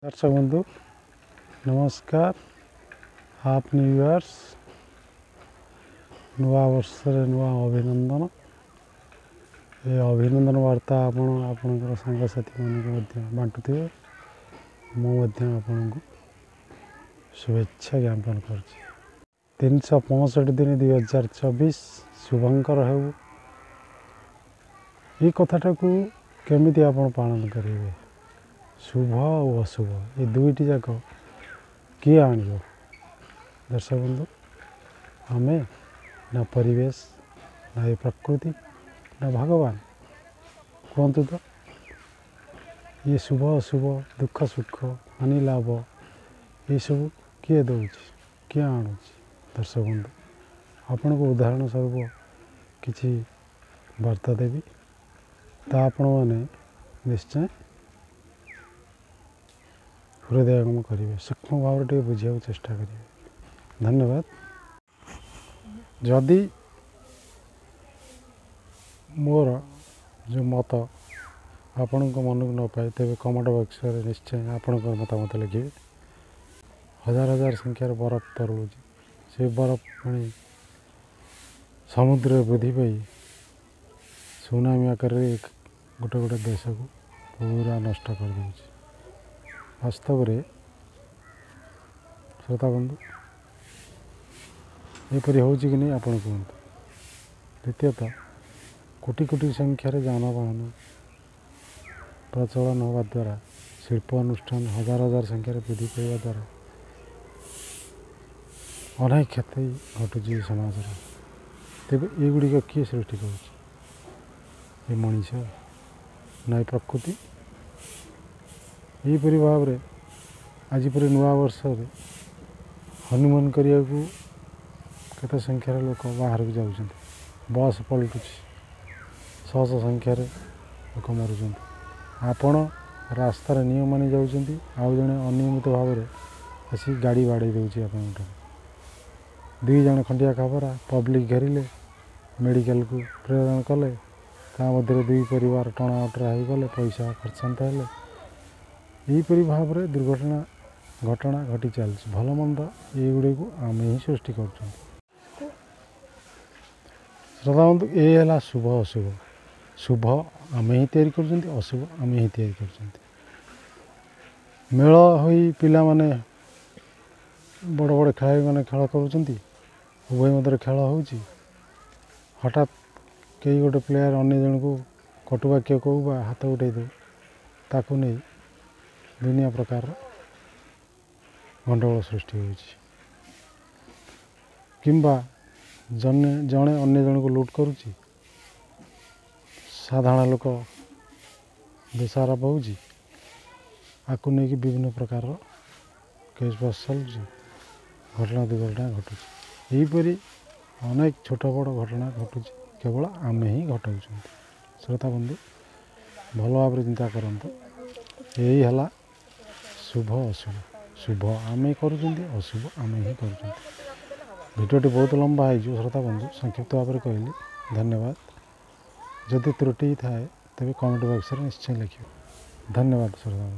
दर्शक बंधु नमस्कार। हाफ न्यू इयर्स नुआ वर्ष नुआ अभिनंदन। ये अभिनंदन वार्ता आपणकर सांगसाथी मानक बांटुवे मुझे शुभेच्छा ज्ञापन कर 365 दिन 2024 शुभंकर हो। ये कथाटा को केमिति आपण पालन करेंगे शुभ और अशुभ ये दुईटी जाक किए आण। दर्शक बंधु आमे ना परिवेश ना ये प्रकृति ना भगवान कहतु तो ये शुभ अशुभ दुख सुख हानि लाभ ये सब किए दौर किए आणुची। दर्शक बंधु आपण को उदाहरण स्वरूप किसी वार्ता देवी ता आपण मैंने निश्चय हृदयगम करेंगे सूक्ष्म भाव टे बुझा चेष्टा करेंगे। धन्यवाद। जदि मोर जो मत आपण को मन को न पाए तेज कमेंट बॉक्स में निश्चय आपण मतामत लिखे। हजार हजार संख्यार बरफ तरलुच से बरफ पानी समुद्र वृद्धि पाई सुनामी आकार गोटे गोटे देश को पूरा नष्ट कर दूँ। वास्तव में श्रोता बंधु यहपरी हो कि नहीं आपण कहतु। द्वितीयतः कोटि कोटि संख्यार जानवाहन प्रचलन होगा द्वारा शिल्प अनुष्ठान हजार हजार संख्यार वृद्धि पाइबा द्वारा अनेक क्षति घटुची समाज। तेज युड़िक किए सृष्टि कर मनीष ना प्रकृति। यहीपरी भाव में आज पर नुआ वर्ष हनुमान करने को केते संख्यार लोक बाहर को जाऊँ बस पलटुच शह शह संख्यार लोक मरुंच। आपण रास्तार नियम मानि जाऊँच आउ जड़े अनियमित भाव में आसी गाड़ी बाड़े दूसरी आप दुई जन खंडिया खबरा पब्लिक घेरिले मेडिकल को प्रेरण कले ता मध्य दुई परिवार टणा अटरा हो गले पैसा खर्चांत हेले। यहीपरी भाव में दुर्घटना घटना घटी चलती भल मंद ये को आम ही सृष्टि कर। श्रोता बंधु ये है शुभ अशुभ। शुभ आम ही तैयारी कर अशुभ आम ही तैयारी कर मेल हो पिला माने बड़ बड़ खेल मैंने खेल कर उभय मध्य खेल हो हठात कई गोटे प्लेयर अन्य जन को कटुवाक्य कहू हाथ उठे दे ताकू नहीं दुनिया प्रकार गंडगोल सृष्टि हो जने जड़े अन्य जन को लुट करुच्ची साधारण लोक बेसाराप हो आपको नहीं कि विभिन्न प्रकार केस बस चलुची घटना दुर्घटना घटुची। यहीपरी अनेक छोट बड़ घटना घटुची केवल आम ही घटाऊँ। श्रोता बंधु भल भाव चिंता करंतु यही है शुभ अशुभ। शुभ आम कर अशुभ आम ही कर। भिडियोटी बहुत लंबा है श्रोता बंधु संक्षिप्त भाव में कहली। धन्यवाद। जदि त्रुटि थाए तेज कमेंट बॉक्स में निश्चय लिखिए। धन्यवाद श्रोता बंधु।